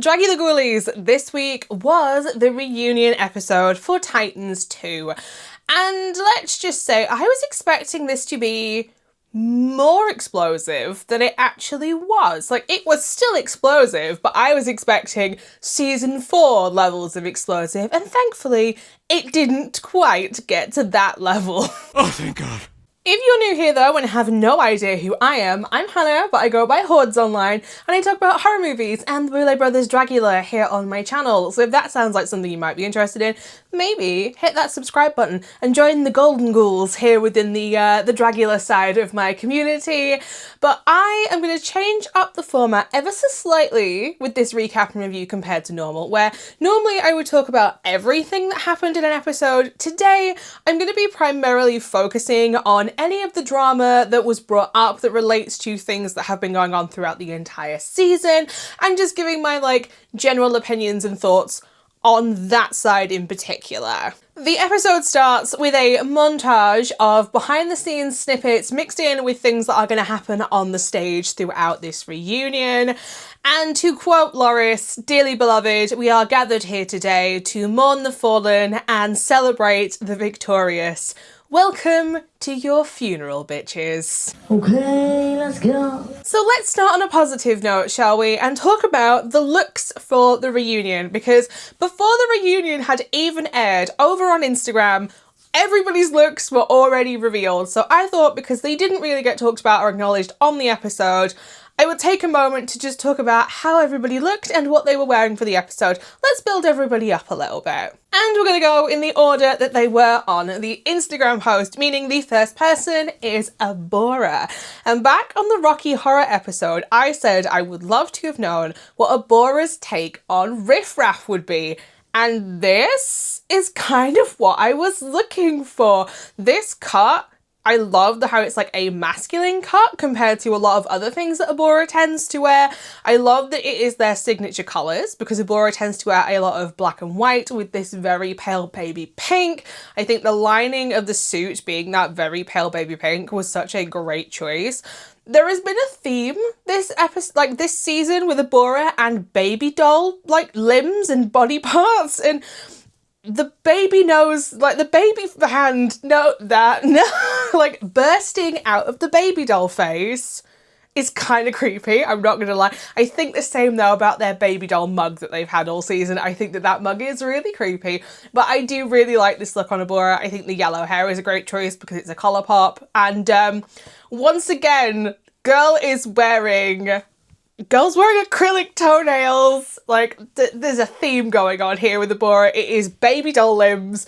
Dragula Ghoulies, this week was the reunion episode for Titans 2. And let's just say, I was expecting this to be more explosive than it actually was. Like, it was still explosive, but I was expecting season 4 levels of explosive, and thankfully, it didn't quite get to that level. Oh, thank God. If you're new here though and have no idea who I am, I'm Hannah, but I go by Hordes online, and I talk about horror movies and the Boulet brothers Dragula here on my channel. So if that sounds like something you might be interested in, maybe hit that subscribe button and join the golden ghouls here within the Dragula side of my community. But I am going to change up the format ever so slightly with this recap and review compared to normal, where normally I would talk about everything that happened in an episode. Today, I'm going to be primarily focusing on any of the drama that was brought up that relates to things that have been going on throughout the entire season, and just giving my general opinions and thoughts on that side in particular. The episode starts with a montage of behind the scenes snippets mixed in with things that are going to happen on the stage throughout this reunion. And to quote Loris, "Dearly beloved, we are gathered here today to mourn the fallen and celebrate the victorious. Welcome to your funeral, bitches." Okay, let's go. So let's start on a positive note, shall we? And talk about the looks for the reunion, because before the reunion had even aired over on Instagram, everybody's looks were already revealed. So I thought, because they didn't really get talked about or acknowledged on the episode, I would take a moment to just talk about how everybody looked and what they were wearing for the episode. Let's build everybody up a little bit. And we're going to go in the order that they were on the Instagram post, meaning the first person is Abora. And back on the Rocky Horror episode, I said I would love to have known what Abora's take on Riff Raff would be. And this is kind of what I was looking for. This cut, I love how it's like a masculine cut compared to a lot of other things that Abora tends to wear. I love that it is their signature colours, because Abora tends to wear a lot of black and white with this very pale baby pink. I think the lining of the suit being that very pale baby pink was such a great choice. There has been a theme this episode, this season, with Abora and baby doll limbs and body parts, and the baby nose, the baby hand, bursting out of the baby doll face is kind of creepy, I'm not gonna lie. I think the same though about their baby doll mug that they've had all season. I think that mug is really creepy, but I do really like this look on Abora. I think the yellow hair is a great choice because it's a colour pop, and once again, girl's wearing acrylic toenails. There's a theme going on here with Abora. It is baby doll limbs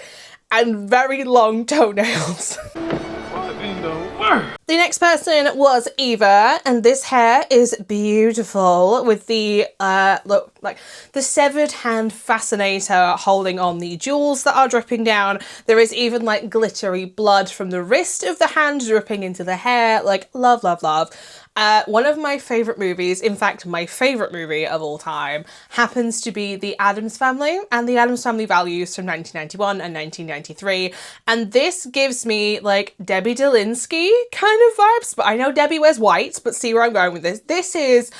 and very long toenails. What in the world? The next person was Eva, and this hair is beautiful with the the severed hand fascinator holding on the jewels that are dripping down. There is even glittery blood from the wrist of the hand dripping into the hair. Love, love, love. One of my favourite movies, in fact my favourite movie of all time, happens to be The Addams Family and The Addams Family Values from 1991 and 1993, and this gives me Debbie Delinsky kind of vibes, but I know Debbie wears white, but see where I'm going with this. This is,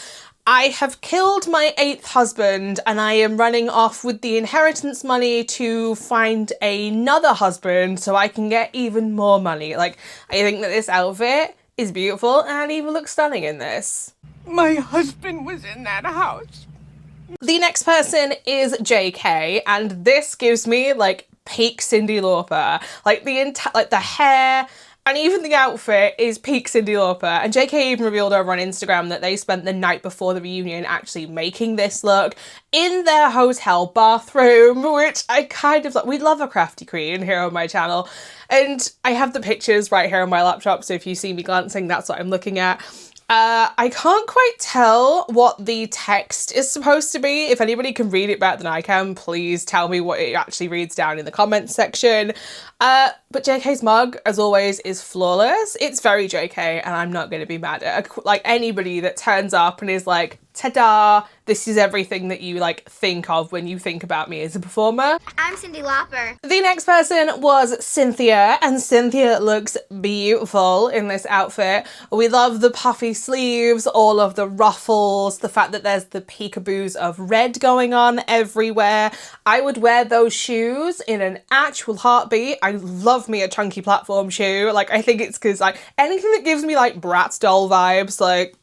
I have killed my 8th husband and I am running off with the inheritance money to find another husband so I can get even more money. I think that this outfit is beautiful, and Eva looks stunning in this. My husband was in that house. The next person is JK, and this gives me peak Cyndi Lauper. The hair and even the outfit is peak Cyndi Lauper. And JK even revealed over on Instagram that they spent the night before the reunion actually making this look in their hotel bathroom, which I kind of we love a crafty queen here on my channel. And I have the pictures right here on my laptop, so if you see me glancing, that's what I'm looking at. I can't quite tell what the text is supposed to be. If anybody can read it better than I can, please tell me what it actually reads down in the comments section. But JK's mug, as always, is flawless. It's very JK, and I'm not going to be mad at anybody that turns up and is ta-da, this is everything that you like think of when you think about me as a performer. I'm Cyndi Lauper. The next person was Cynthia, and Cynthia looks beautiful in this outfit. We love the puffy sleeves, all of the ruffles, the fact that there's the peekaboos of red going on everywhere. I would wear those shoes in an actual heartbeat. I love me a chunky platform shoe. Like, I think it's because like anything that gives me like Bratz doll vibes, like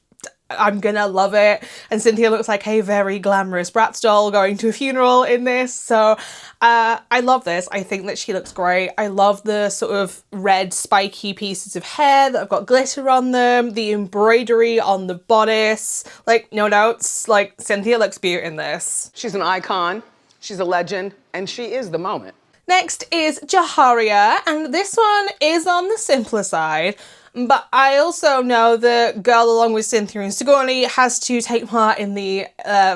I'm gonna love it. And Cynthia looks like a very glamorous Bratz doll going to a funeral in this. So I love this. I think that she looks great. I love the sort of red spiky pieces of hair that have got glitter on them, the embroidery on the bodice, like no notes. Like Cynthia looks beautiful in this. She's an icon, she's a legend, and she is the moment. Next is Jaharia, and this one is on the simpler side. But I also know the girl, along with Cynthia and Sigourney, has to take part in the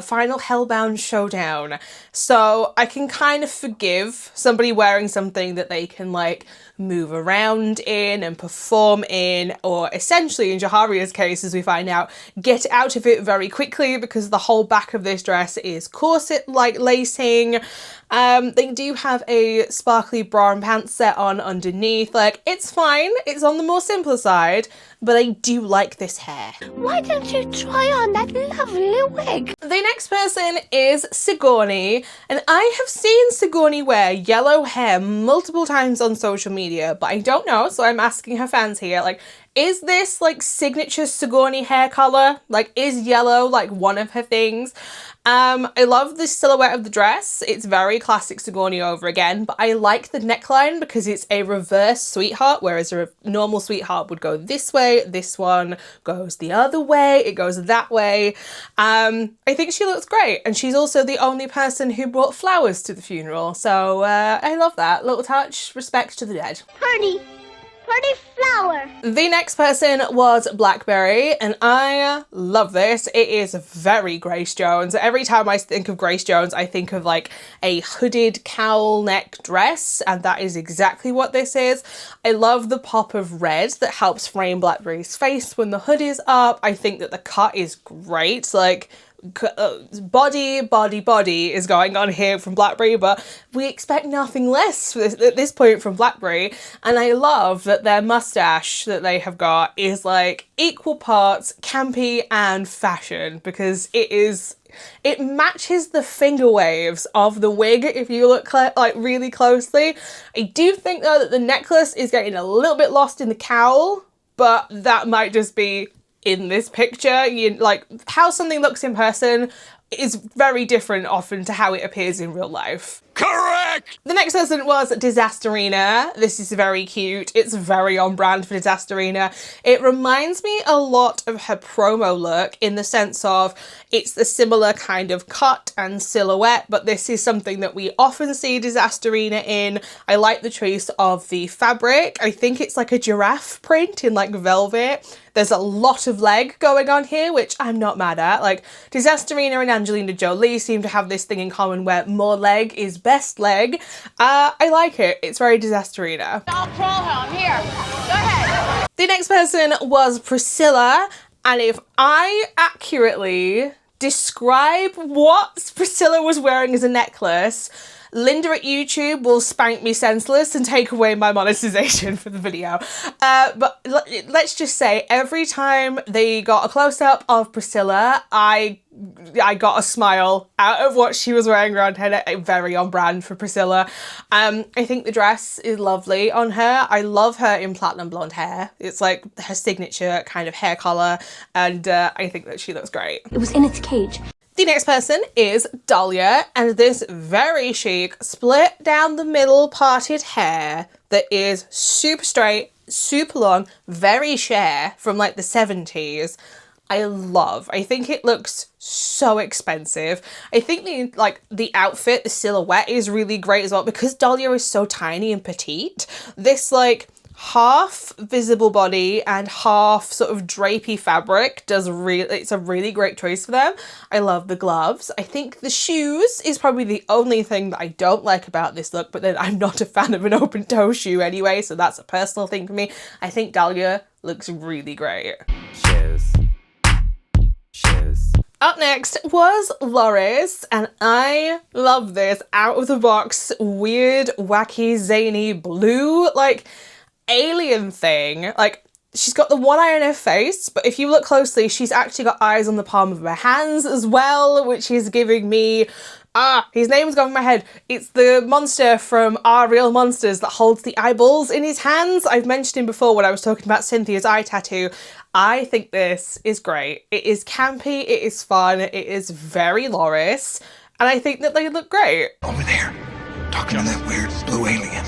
final Hellbound Showdown. So I can kind of forgive somebody wearing something that they can like move around in and perform in, or essentially in Jaharia's case, as we find out, get out of it very quickly because the whole back of this dress is corset-like lacing. They do have a sparkly bra and pants set on underneath. Like, it's fine. It's on the more simpler side, but I do like this hair. Why don't you try on that lovely wig? The next person is Sigourney, and I have seen Sigourney wear yellow hair multiple times on social media, but I don't know, so I'm asking her fans here, like, is this like signature Sigourney hair color? Like, is yellow like one of her things? I love the silhouette of the dress. It's very classic Sigourney over again, but I like the neckline because it's a reverse sweetheart, whereas a normal sweetheart would go this way. This one goes the other way. It goes that way. I think she looks great, and she's also the only person who brought flowers to the funeral. So I love that little touch. Respect to the dead. Pretty flower. The next person was Blackberry, and I love this. It is very Grace Jones. Every time I think of Grace Jones, I think of like a hooded cowl neck dress, and that is exactly what this is. I love the pop of red that helps frame Blackberry's face when the hood is up. I think that the cut is great. Like, body is going on here from Blackberry, but we expect nothing less at this point from Blackberry. And I love that their mustache that they have got is like equal parts campy and fashion, because it matches the finger waves of the wig if you look like really closely. I do think though that the necklace is getting a little bit lost in the cowl, but that might just be in this picture. Like, how something looks in person is very different often to how it appears in real life. Correct! The next person was Disasterina. This is very cute. It's very on brand for Disasterina. It reminds me a lot of her promo look in the sense of it's a similar kind of cut and silhouette, but this is something that we often see Disasterina in. I like the choice of the fabric. I think it's like a giraffe print in like velvet. There's a lot of leg going on here, which I'm not mad at. Like, Disasterina and Angelina Jolie seem to have this thing in common where more leg is best leg. I like it. It's very Disasterina. I'll crawl home. Here, go ahead. The next person was Priscilla, and if I accurately describe what Priscilla was wearing as a necklace, Linda at YouTube will spank me senseless and take away my monetization for the video. But let's just say every time they got a close-up of Priscilla, I got a smile out of what she was wearing around her neck. Very on brand for Priscilla. I think the dress is lovely on her. I love her in platinum blonde hair. It's like her signature kind of hair color, and I think that she looks great. It was in its cage. The next person is Dalia, and this very chic split down the middle parted hair that is super straight, super long, very Cher from like the 70s. I love. I think it looks so expensive. I think the outfit, the silhouette is really great as well because Dalia is so tiny and petite. This like half visible body and half sort of drapey fabric it's a really great choice for them. I love the gloves. I think the shoes is probably the only thing that I don't like about this look, but then I'm not a fan of an open toe shoe anyway, so that's a personal thing for me. I think Dalia looks really great. Shoes. Up next was Loris, and I love this out-of-the-box, weird, wacky, zany, blue, like, alien thing. Like, she's got the one eye on her face, but if you look closely, she's actually got eyes on the palm of her hands as well, which is giving me... his name's gone in my head. It's the monster from Our Real Monsters that holds the eyeballs in his hands. I've mentioned him before when I was talking about Cynthia's eye tattoo. I think this is great. It is campy, it is fun, it is very Loris, and I think that they look great. Over there, talking to that weird blue alien.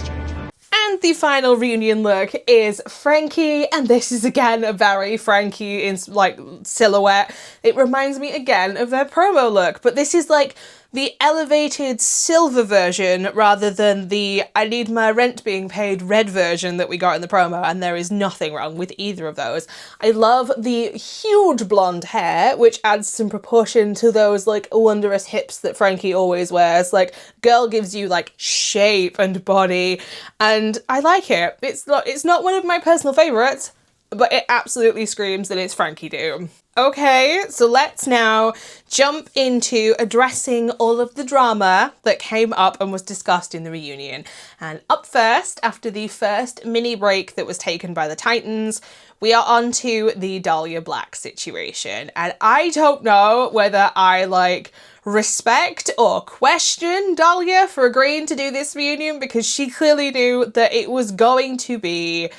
And the final reunion look is Frankie, and this is again a very Frankie in like silhouette. It reminds me again of their promo look, but this is like the elevated silver version rather than the I need my rent being paid red version that we got in the promo, and there is nothing wrong with either of those. I love the huge blonde hair, which adds some proportion to those like wondrous hips that Frankie always wears. Like, girl gives you like shape and body, and I like it. It's not one of my personal favourites, but it absolutely screams that it's Frankie Doom. Okay, so let's now jump into addressing all of the drama that came up and was discussed in the reunion. And up first, after the first mini break that was taken by the Titans, we are on to the Dalia Black situation. And I don't know whether I like respect or question Dalia for agreeing to do this reunion, because she clearly knew that it was going to be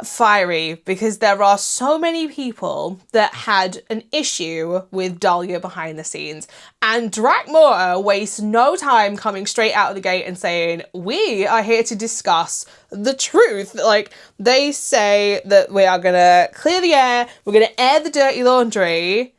fiery, because there are so many people that had an issue with Dalia behind the scenes, and Dragula wastes no time coming straight out of the gate and saying, we are here to discuss the truth. Like, they say that we are gonna clear the air, we're gonna air the dirty laundry.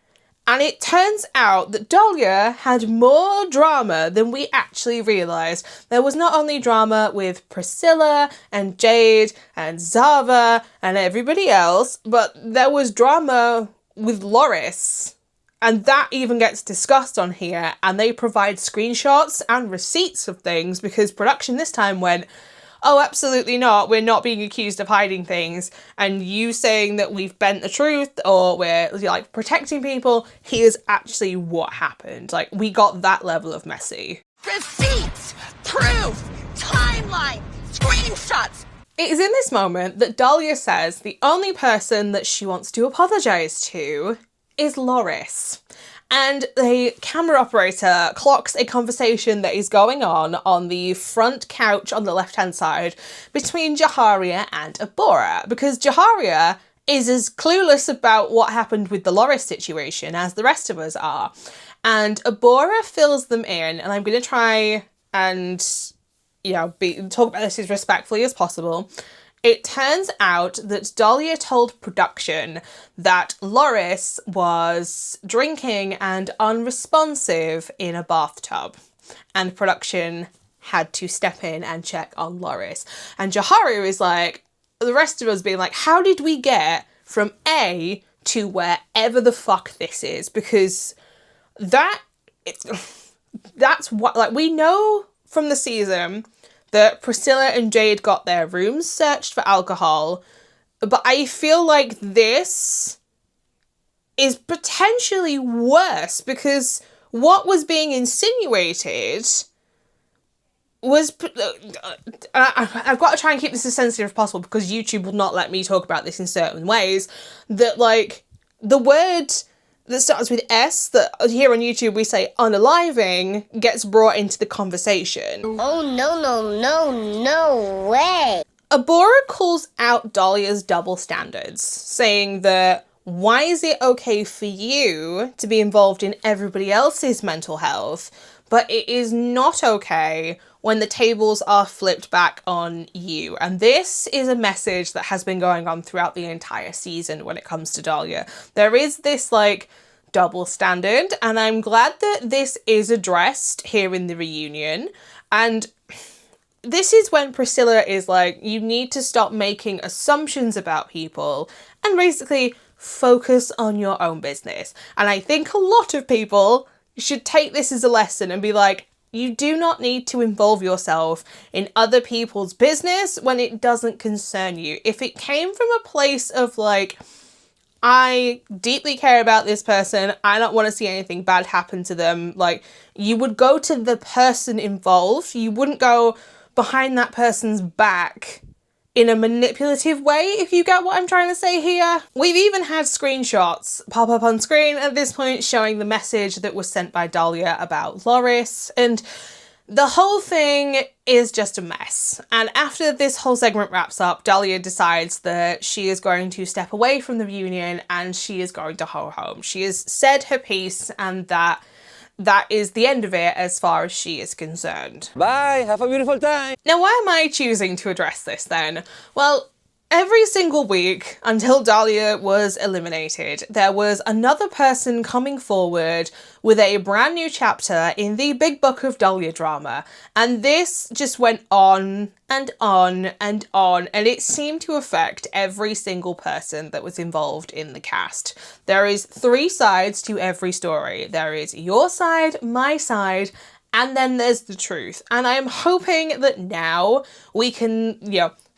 And it turns out that Dalia had more drama than we actually realised. There was not only drama with Priscilla and Jade and Zava and everybody else, but there was drama with Loris. And that even gets discussed on here, and they provide screenshots and receipts of things, because production this time went, oh, absolutely not, we're not being accused of hiding things, and you saying that we've bent the truth or we're like protecting people, here's actually what happened. Like, we got that level of messy. Receipts, proof, timeline, screenshots. It is in this moment that Dalia says the only person that she wants to apologise to is Loris. And the camera operator clocks a conversation that is going on the front couch on the left-hand side between Jaharia and Abora, because Jaharia is as clueless about what happened with the Loris situation as the rest of us are. And Abora fills them in, and I'm going to try and, you know, talk about this as respectfully as possible. It turns out that Dalia told production that Loris was drinking and unresponsive in a bathtub, and production had to step in and check on Loris. And Jaharia is like, the rest of us being like, how did we get from A to wherever the fuck this is? Because that's what, like, we know from the season that Priscilla and Jade got their rooms searched for alcohol, but I feel like this is potentially worse, because what was being insinuated was... I've got to try and keep this as sensitive as possible, because YouTube will not let me talk about this in certain ways, that, like, the word that starts with S, that here on YouTube we say unaliving, gets brought into the conversation. Oh, no way. Abora calls out Dalia's double standards, saying that why is it okay for you to be involved in everybody else's mental health, but it is not okay when the tables are flipped back on you. And this is a message that has been going on throughout the entire season when it comes to Dalia. There is this, like, double standard, and I'm glad that this is addressed here in the reunion. And this is when Priscilla is like, you need to stop making assumptions about people and basically focus on your own business. And I think a lot of people should take this as a lesson and be like, you do not need to involve yourself in other people's business when it doesn't concern you. If it came from a place of, like, I deeply care about this person. I don't want to see anything bad happen to them. Like, you would go to the person involved. You wouldn't go behind that person's back in a manipulative way, if you get what I'm trying to say here. We've even had screenshots pop up on screen at this point showing the message that was sent by Dalia about Loris, and the whole thing is just a mess. And after this whole segment wraps up, Dalia decides that she is going to step away from the reunion and she is going to go home. She has said her piece, and that is the end of it as far as she is concerned. Bye, have a beautiful time. Now, why am I choosing to address this then? Well, every single week until Dalia was eliminated, there was another person coming forward with a brand new chapter in the big book of Dalia drama. And this just went on and on and on, and it seemed to affect every single person that was involved in the cast. There is 3 sides to every story. There is your side, my side, and then there's the truth. And I'm hoping that now we can,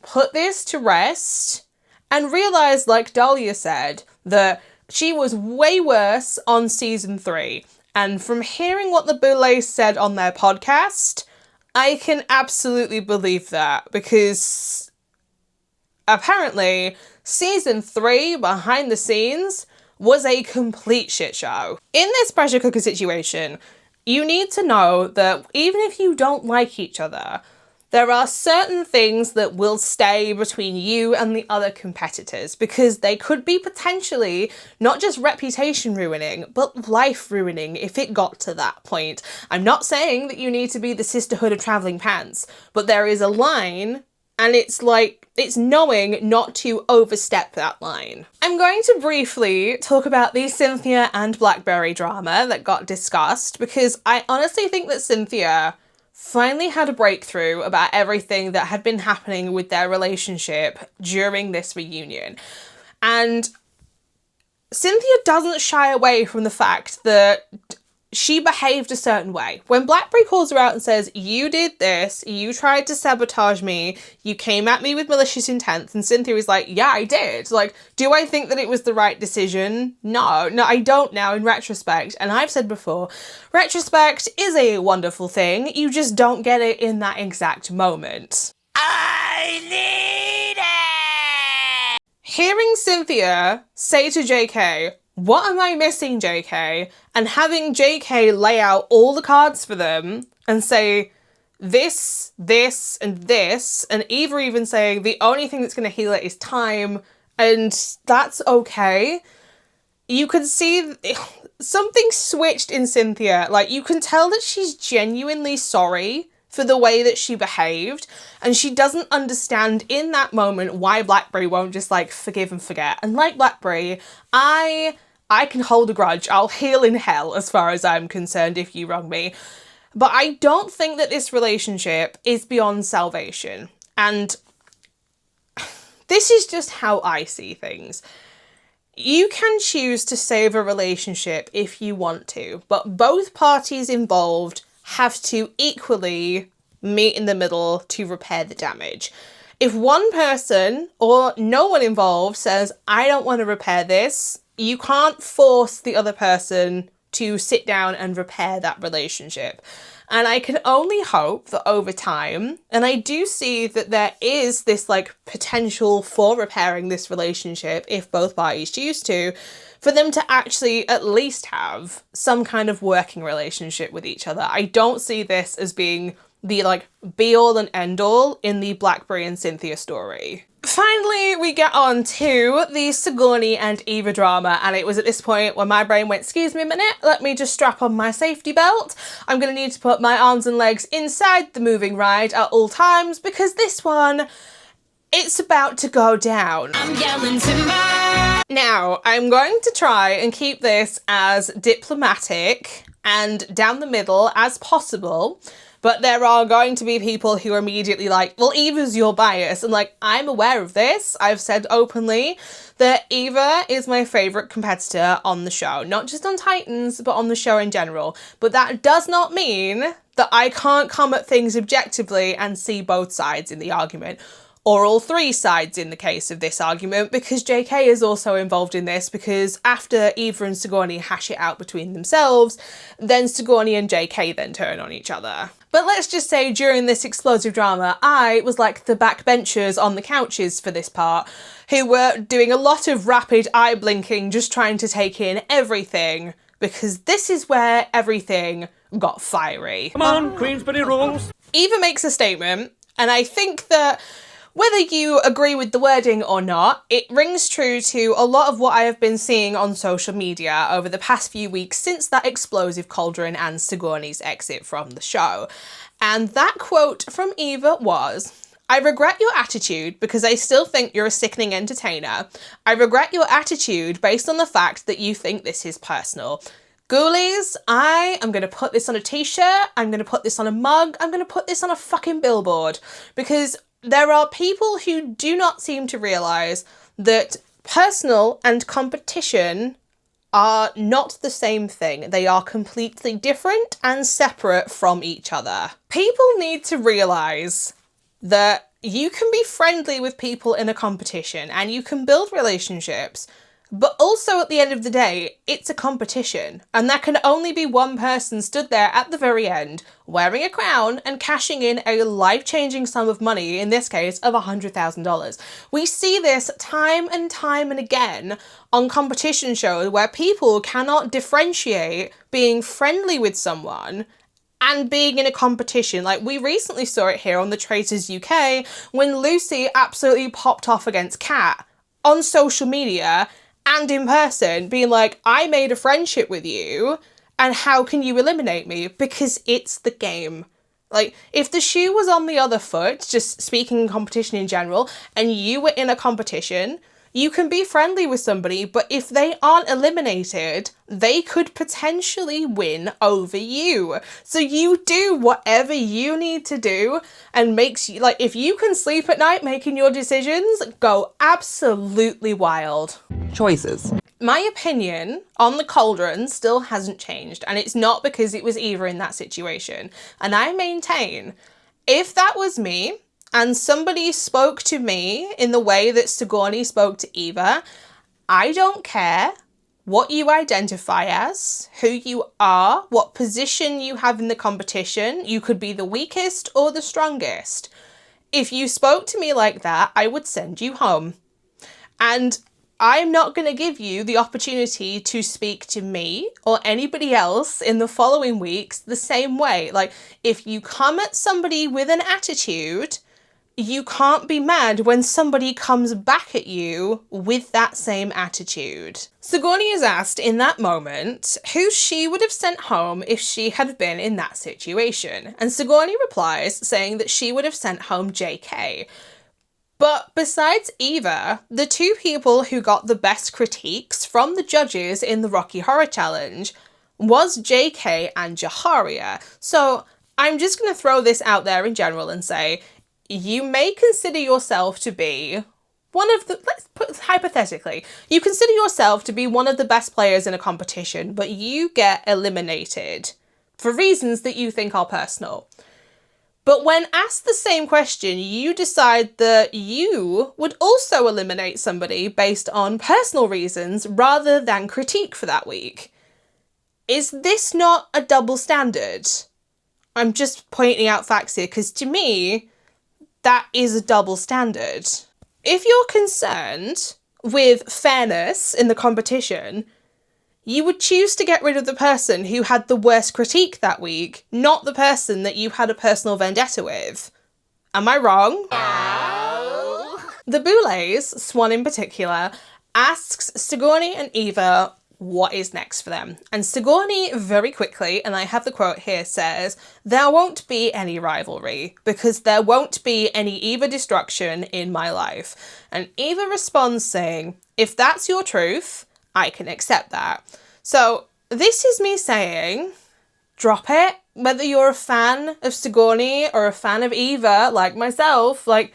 put this to rest and realize, like Dalia said, that she was way worse on season 3. And from hearing what the Boulet said on their podcast, I can absolutely believe that, because apparently season 3 behind the scenes was a complete shit show. In this pressure cooker situation, you need to know that even if you don't like each other, there are certain things that will stay between you and the other competitors, because they could be potentially not just reputation ruining, but life ruining if it got to that point. I'm not saying that you need to be the sisterhood of traveling pants, but there is a line, and it's knowing not to overstep that line. I'm going to briefly talk about the Cynthia and Blackberry drama that got discussed, because I honestly think that Cynthia finally had a breakthrough about everything that had been happening with their relationship during this reunion. And Cynthia doesn't shy away from the fact that she behaved a certain way. When Blackberry calls her out and says, you did this, you tried to sabotage me, you came at me with malicious intent, and Cynthia is like, yeah, I did. Like, do I think that it was the right decision? No, I don't now in retrospect. And I've said before, retrospect is a wonderful thing. You just don't get it in that exact moment. I need it! Hearing Cynthia say to JK, what am I missing, JK? And having JK lay out all the cards for them and say this, this, and this, and Eva even saying the only thing that's going to heal it is time, and that's okay. You could see something switched in Cynthia. Like, you can tell that she's genuinely sorry for the way that she behaved, and she doesn't understand in that moment why Blackberry won't just, forgive and forget. And like Blackberry, I can hold a grudge. I'll heal in hell as far as I'm concerned if you wrong me. But I don't think that this relationship is beyond salvation. And this is just how I see things. You can choose to save a relationship if you want to, but both parties involved have to equally meet in the middle to repair the damage. If one person or no one involved says, I don't want to repair this, you can't force the other person to sit down and repair that relationship. And I can only hope that over time, and I do see that there is this potential for repairing this relationship if both parties choose to, for them to actually at least have some kind of working relationship with each other. I don't see this as being the be all and end all in the Blackberry and Cynthia story. Finally, we get on to the Sigourney and Eva drama, and it was at this point when my brain went, excuse me a minute, let me just strap on my safety belt. I'm going to need to put my arms and legs inside the moving ride at all times, because this one, it's about to go down. I'm yelling timber! Now, I'm going to try and keep this as diplomatic and down the middle as possible, but there are going to be people who are immediately like, well, Eva's your bias. And I'm aware of this. I've said openly that Eva is my favourite competitor on the show. Not just on Titans, but on the show in general. But that does not mean that I can't come at things objectively and see both sides in the argument. or all three sides in the case of this argument, because JK is also involved in this, because after Eva and Sigourney hash it out between themselves, then Sigourney and JK then turn on each other. But let's just say during this explosive drama, I was like the backbenchers on the couches for this part, who were doing a lot of rapid eye blinking, just trying to take in everything, because this is where everything got fiery. Come on, Queensberry rules. Eva makes a statement, and I think that whether you agree with the wording or not, it rings true to a lot of what I have been seeing on social media over the past few weeks since that explosive cauldron and Sigourney's exit from the show. And that quote from Eva was, "I regret your attitude because I still think you're a sickening entertainer. I regret your attitude based on the fact that you think this is personal. Ghoulies, I am going to put this on a t-shirt, I'm going to put this on a mug, I'm going to put this on a fucking billboard, because there are people who do not seem to realise that personal and competition are not the same thing. They are completely different and separate from each other. People need to realise that you can be friendly with people in a competition and you can build relationships, but also at the end of the day, it's a competition, and there can only be one person stood there at the very end, wearing a crown and cashing in a life-changing sum of money, in this case of $100,000. We see this time and time and again on competition shows where people cannot differentiate being friendly with someone and being in a competition. Like, we recently saw it here on the Traitors UK when Lucy absolutely popped off against Kat on social media and in person, being like, I made a friendship with you, and how can you eliminate me? Because it's the game. Like, if the shoe was on the other foot, just speaking competition in general, and you were in a competition, you can be friendly with somebody, but if they aren't eliminated, they could potentially win over you. So you do whatever you need to do, and makes you, like, if you can sleep at night making your decisions, go absolutely wild. Choices. My opinion on the cauldron still hasn't changed, and it's not because it was Eva in that situation. And I maintain, if that was me, and somebody spoke to me in the way that Sigourney spoke to Eva, I don't care what you identify as, who you are, what position you have in the competition. You could be the weakest or the strongest. If you spoke to me like that, I would send you home. And I'm not going to give you the opportunity to speak to me or anybody else in the following weeks the same way. Like, if you come at somebody with an attitude, you can't be mad when somebody comes back at you with that same attitude. Sigourney is asked in that moment who she would have sent home if she had been in that situation. And Sigourney replies saying that she would have sent home JK. But besides Eva, the two people who got the best critiques from the judges in the Rocky Horror Challenge was JK and Jaharia. So I'm just going to throw this out there in general and say, you may consider yourself to be one of the, let's put hypothetically, you consider yourself to be one of the best players in a competition, but you get eliminated for reasons that you think are personal. But when asked the same question, you decide that you would also eliminate somebody based on personal reasons rather than critique for that week. Is this not a double standard? I'm just pointing out facts here, because to me, that is a double standard. If you're concerned with fairness in the competition, you would choose to get rid of the person who had the worst critique that week, not the person that you had a personal vendetta with. Am I wrong? No. The Boulets, Swan in particular, asks Sigourney and Eva what is next for them. And Sigourney very quickly, and I have the quote here, says, "There won't be any rivalry because there won't be any Eva destruction in my life." And Eva responds saying, "If that's your truth, I can accept that." So this is me saying, drop it. Whether you're a fan of Sigourney or a fan of Eva, like myself, like,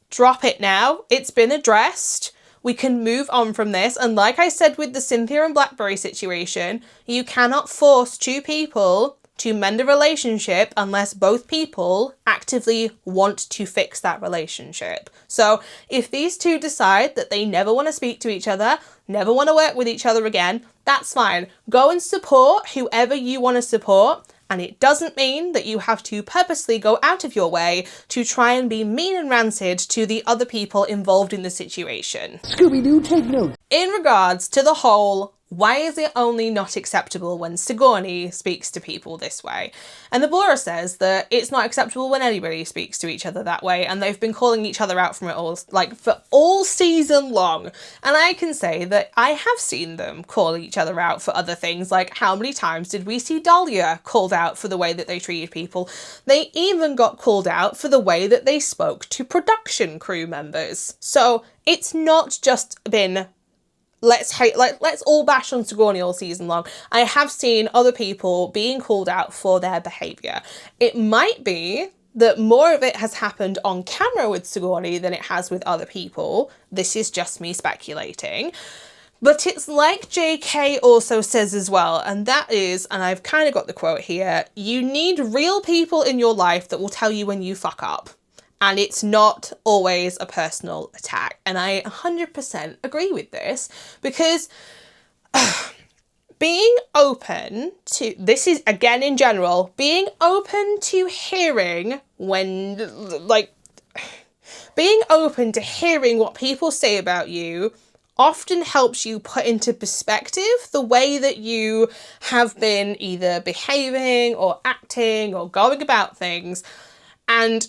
drop it now. It's been addressed. We can move on from this. And like I said with the Cynthia and Blackberry situation, you cannot force two people to mend a relationship unless both people actively want to fix that relationship. So if these two decide that they never want to speak to each other, never want to work with each other again, that's fine. Go and support whoever you want to support. And it doesn't mean that you have to purposely go out of your way to try and be mean and rancid to the other people involved in the situation. Scooby-Doo, take note. In regards to the whole, why is it only not acceptable when Sigourney speaks to people this way? And the Bora says that it's not acceptable when anybody speaks to each other that way, and they've been calling each other out from it all, like, for all season long. And I can say that I have seen them call each other out for other things, like how many times did we see Dalia called out for the way that they treated people? They even got called out for the way that they spoke to production crew members. So it's not just been let's all bash on Sigourney all season long. I have seen other people being called out for their behaviour. It might be that more of it has happened on camera with Sigourney than it has with other people. This is just me speculating. But it's like JK also says as well, and that is, and I've kind of got the quote here, you need real people in your life that will tell you when you fuck up. And it's not always a personal attack. And I 100% agree with this, because being open to, this is again in general, being open to hearing being open to hearing what people say about you often helps you put into perspective the way that you have been either behaving or acting or going about things. And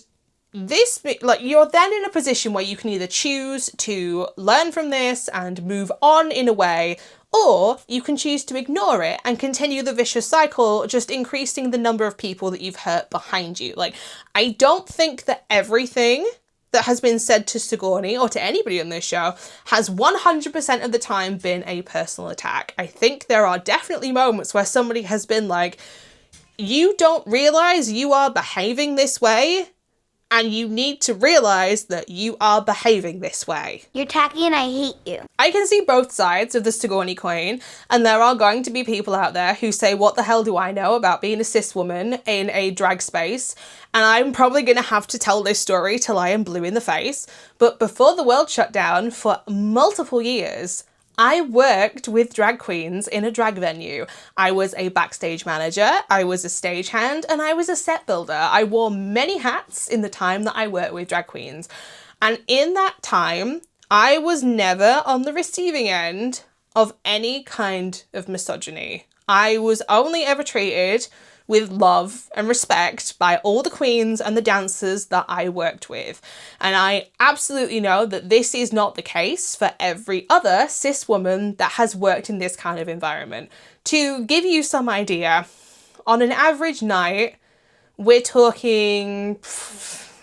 this, like, you're then in a position where you can either choose to learn from this and move on in a way, or you can choose to ignore it and continue the vicious cycle, just increasing the number of people that you've hurt behind you. Like, I don't think that everything that has been said to Sigourney or to anybody on this show has 100% of the time been a personal attack. I think there are definitely moments where somebody has been like, you don't realise you are behaving this way, and you need to realise that you are behaving this way. You're tacky and I hate you. I can see both sides of the Sigourney coin, and there are going to be people out there who say, what the hell do I know about being a cis woman in a drag space? And I'm probably going to have to tell this story till I am blue in the face. But before the world shut down for multiple years, I worked with drag queens in a drag venue. I was a backstage manager, I was a stagehand, and I was a set builder. I wore many hats in the time that I worked with drag queens. And in that time, I was never on the receiving end of any kind of misogyny. I was only ever treated with love and respect by all the queens and the dancers that I worked with. And I absolutely know that this is not the case for every other cis woman that has worked in this kind of environment. To give you some idea, on an average night, we're talking,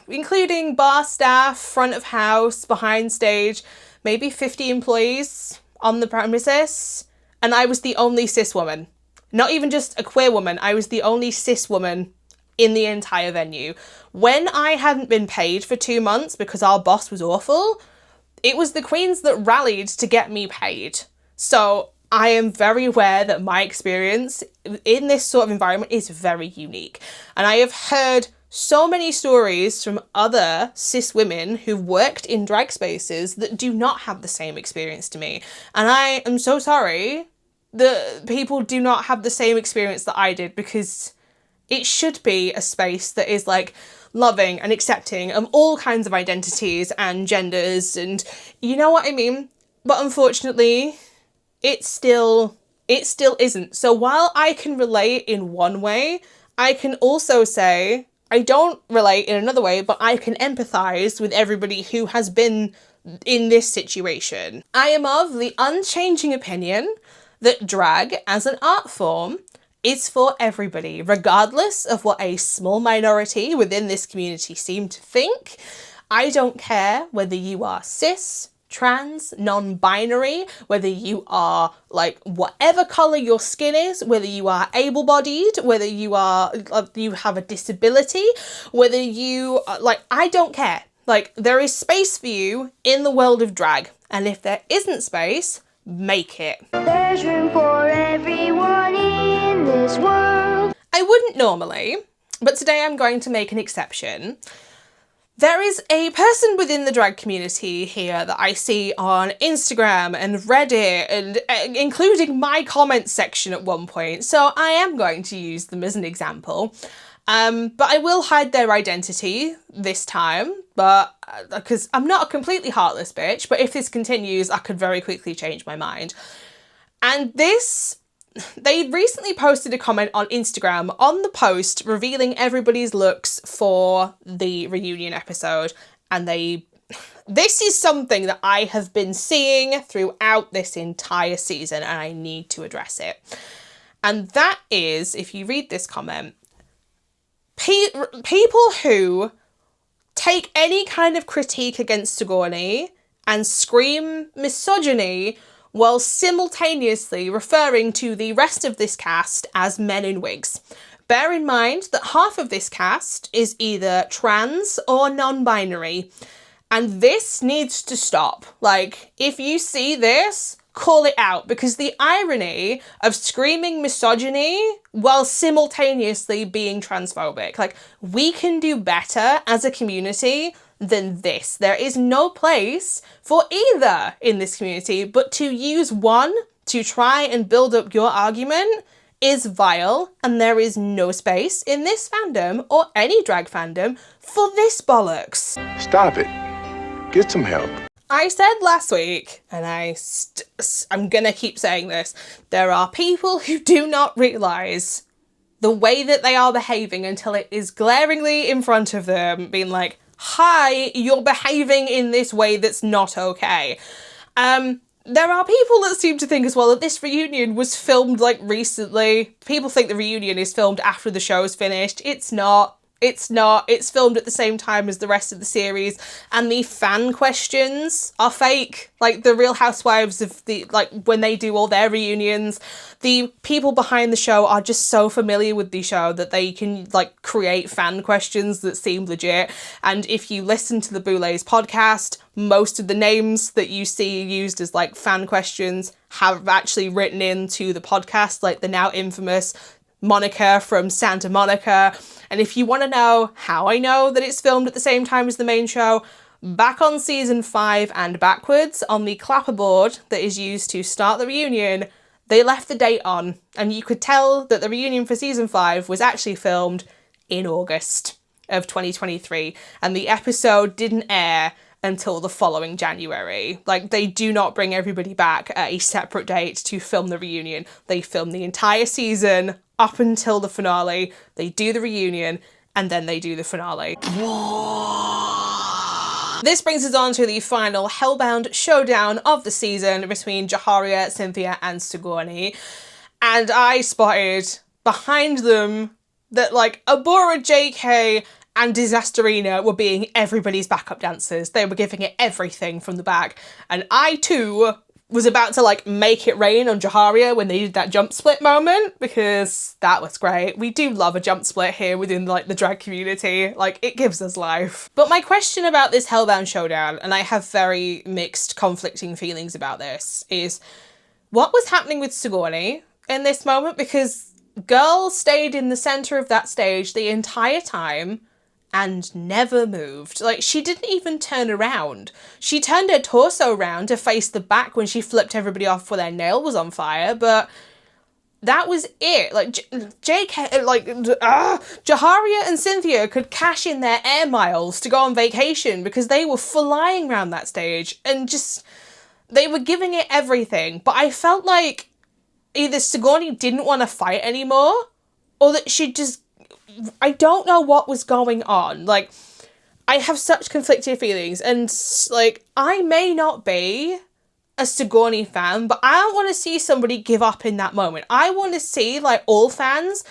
including bar staff, front of house, behind stage, maybe 50 employees on the premises, and I was the only cis woman. Not even just a queer woman, I was the only cis woman in the entire venue. When I hadn't been paid for 2 months because our boss was awful, it was the queens that rallied to get me paid. So I am very aware that my experience in this sort of environment is very unique. And I have heard so many stories from other cis women who've worked in drag spaces that do not have the same experience to me. And I am so sorry that people do not have the same experience that I did, because it should be a space that is like loving and accepting of all kinds of identities and genders, and you know what I mean? But unfortunately, it still isn't. So while I can relate in one way, I can also say I don't relate in another way, but I can empathize with everybody who has been in this situation. I am of the unchanging opinion that drag as an art form is for everybody, regardless of what a small minority within this community seem to think. I don't care whether you are cis, trans, non-binary, whether you are like whatever colour your skin is, whether you are able-bodied, whether you have a disability, whether you are, like, I don't care. Like, there is space for you in the world of drag, and if there isn't space, make it. There's room for everyone in this world. I wouldn't normally, but today I'm going to make an exception. There is a person within the drag community here that I see on Instagram and Reddit and including my comments section at one point, so I am going to use them as an example. But I will hide their identity this time, but because I'm not a completely heartless bitch, but if this continues, I could very quickly change my mind. And they recently posted a comment on Instagram on the post revealing everybody's looks for the reunion episode. And this is something that I have been seeing throughout this entire season and I need to address it. And that is, if you read this comment, people who take any kind of critique against Sigourney and scream misogyny while simultaneously referring to the rest of this cast as men in wigs. Bear in mind that half of this cast is either trans or non-binary, and this needs to stop. Like, if you see this, call it out, because the irony of screaming misogyny while simultaneously being transphobic, like, we can do better as a community than this. There is no place for either in this community, but to use one to try and build up your argument is vile, and there is no space in this fandom or any drag fandom for this bollocks. Stop it. Get some help. I said last week, and I'm gonna keep saying this, there are people who do not realise the way that they are behaving until it is glaringly in front of them, being like, hi, you're behaving in this way that's not okay. There are people that seem to think as well that this reunion was filmed like recently. People think the reunion is filmed after the show's finished. It's not. It's not. It's filmed at the same time as the rest of the series, and the fan questions are fake. Like the Real Housewives of when they do all their reunions, the people behind the show are just so familiar with the show that they can create fan questions that seem legit. And if you listen to the Boulet's podcast, most of the names that you see used as fan questions have actually written into the podcast, like the now infamous Monica from Santa Monica. And if you want to know how I know that it's filmed at the same time as the main show, back on season 5 and backwards on the clapperboard that is used to start the reunion, they left the date on, and you could tell that the reunion for season 5 was actually filmed in August of 2023, and the episode didn't air until the following January. They do not bring everybody back at a separate date to film the reunion. They film the entire season up until the finale. They do the reunion, and then they do the finale. This brings us on to the final Hellbound showdown of the season between Jaharia, Cynthia, and Sigourney. And I spotted behind them that Abora, JK, and Disasterina were being everybody's backup dancers. They were giving it everything from the back. And I too was about to make it rain on Jaharia when they did that jump split moment, because that was great. We do love a jump split here within the drag community. It gives us life. But my question about this Hellbound showdown, and I have very mixed, conflicting feelings about this, is what was happening with Sigourney in this moment? Because girl stayed in the center of that stage the entire time and never moved. She didn't even turn around. She turned her torso around to face the back when she flipped everybody off when their nail was on fire, but that was it. Jaharia and Cynthia could cash in their air miles to go on vacation because they were flying around that stage and they were giving it everything. But I felt like either Sigourney didn't want to fight anymore, or that I don't know what was going on. I have such conflicted feelings, and I may not be a Sigourney fan, but I don't want to see somebody give up in that moment. I want to see, all fans,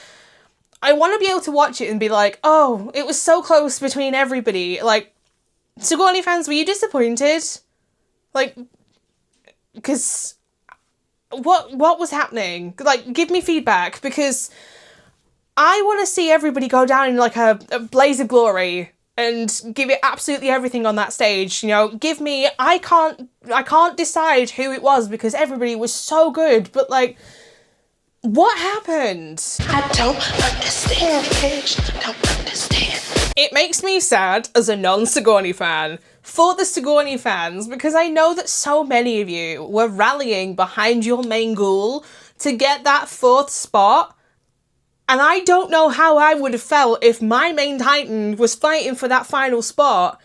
I want to be able to watch it and be like, oh, it was so close between everybody. Sigourney fans, were you disappointed? Because what was happening? Give me feedback, because I want to see everybody go down in a blaze of glory and give it absolutely everything on that stage. Give me, I can't decide who it was because everybody was so good, but What happened? I don't understand, Paige. Don't understand. It makes me sad as a non-Sigourney fan for the Sigourney fans, because I know that so many of you were rallying behind your main ghoul to get that 4th spot. And I don't know how I would have felt if my main titan was fighting for that final spot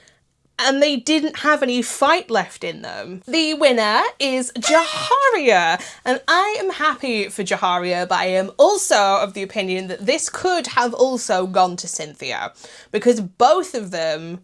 and they didn't have any fight left in them. The winner is Jaharia, and I am happy for Jaharia, but I am also of the opinion that this could have also gone to Cynthia, because both of them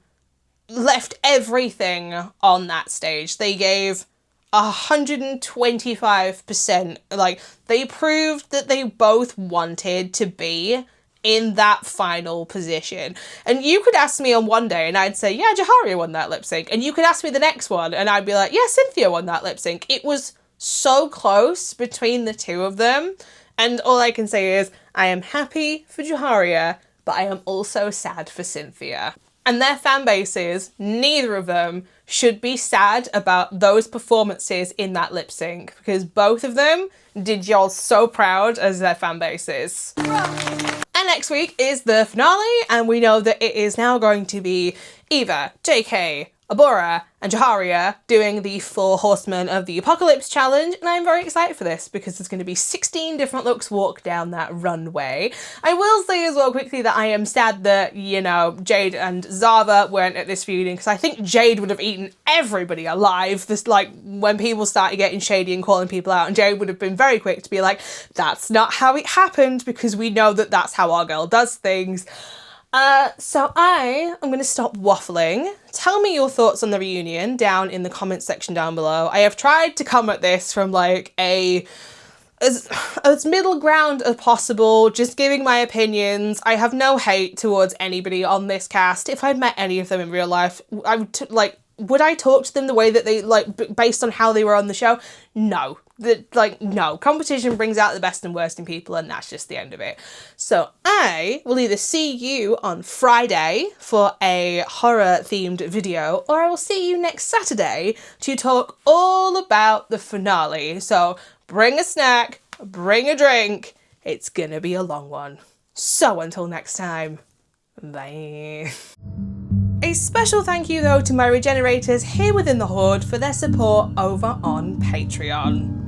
left everything on that stage. They gave 125%. Like, they proved that they both wanted to be in that final position. And you could ask me on one day and I'd say, yeah, Jaharia won that lip sync. And you could ask me the next one and I'd be like, yeah, Cynthia won that lip sync. It was so close between the two of them. And all I can say is I am happy for Jaharia, but I am also sad for Cynthia. And their fan bases, neither of them should be sad about those performances in that lip sync, because both of them did y'all so proud as their fan bases. And next week is the finale, and we know that it is now going to be Eva, JK, Abora, and Jaharia doing the 4 Horsemen of the Apocalypse challenge, and I'm very excited for this because there's going to be 16 different looks walk down that runway. I will say as well quickly that I am sad that, you know, Jade and Zava weren't at this feuding, because I think Jade would have eaten everybody alive. This, like, when people started getting shady and calling people out, and Jade would have been very quick to be like, that's not how it happened, because we know that that's how our girl does things. So I am going to stop waffling. Tell me your thoughts on the reunion down in the comments section down below. I have tried to come at this from like as middle ground as possible, just giving my opinions. I have no hate towards anybody on this cast. If I'd met any of them in real life, I would would I talk to them the way that they, like, based on how they were on the show? No. No. Competition brings out the best and worst in people, and that's just the end of it. So I will either see you on Friday for a horror-themed video, or I will see you next Saturday to talk all about the finale. So bring a snack, bring a drink. It's gonna be a long one. So until next time, bye. A special thank you though to my regenerators here within the Horde for their support over on Patreon.